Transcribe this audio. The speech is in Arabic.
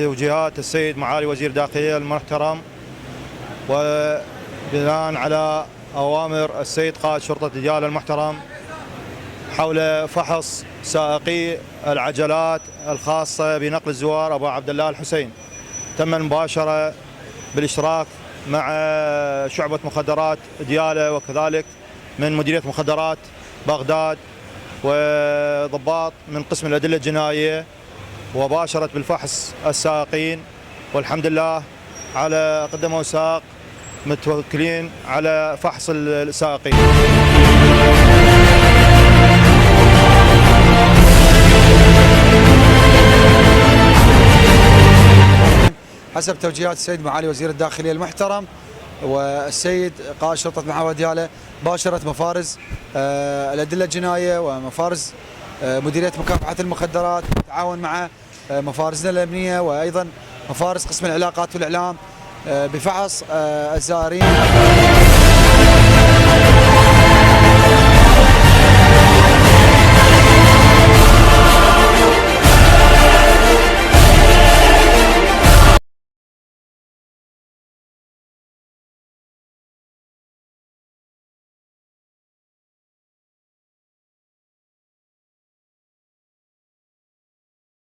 توجيهات السيد معالي وزير الداخلية المحترم، وبناء على أوامر السيد قائد شرطة ديالى المحترم حول فحص سائقي العجلات الخاصة بنقل الزوار أبو عبد الله الحسين، تم المباشرة بالاشتراك مع شعبة مخدرات ديالى وكذلك من مديرية مخدرات بغداد وضباط من قسم الأدلة الجنائية، وباشرت بالفحص السائقين، والحمد لله على قدم وساق متوكلين على فحص السائقين. حسب توجيهات السيد معالي وزير الداخلية المحترم والسيد قائد شرطة محافظة ديالى، باشرت مفارز الأدلة الجنائية ومفارز مديرية مكافحة المخدرات بالتعاون مع مفارزنا الأمنية وأيضا مفارز قسم العلاقات والإعلام بفحص الزائرين.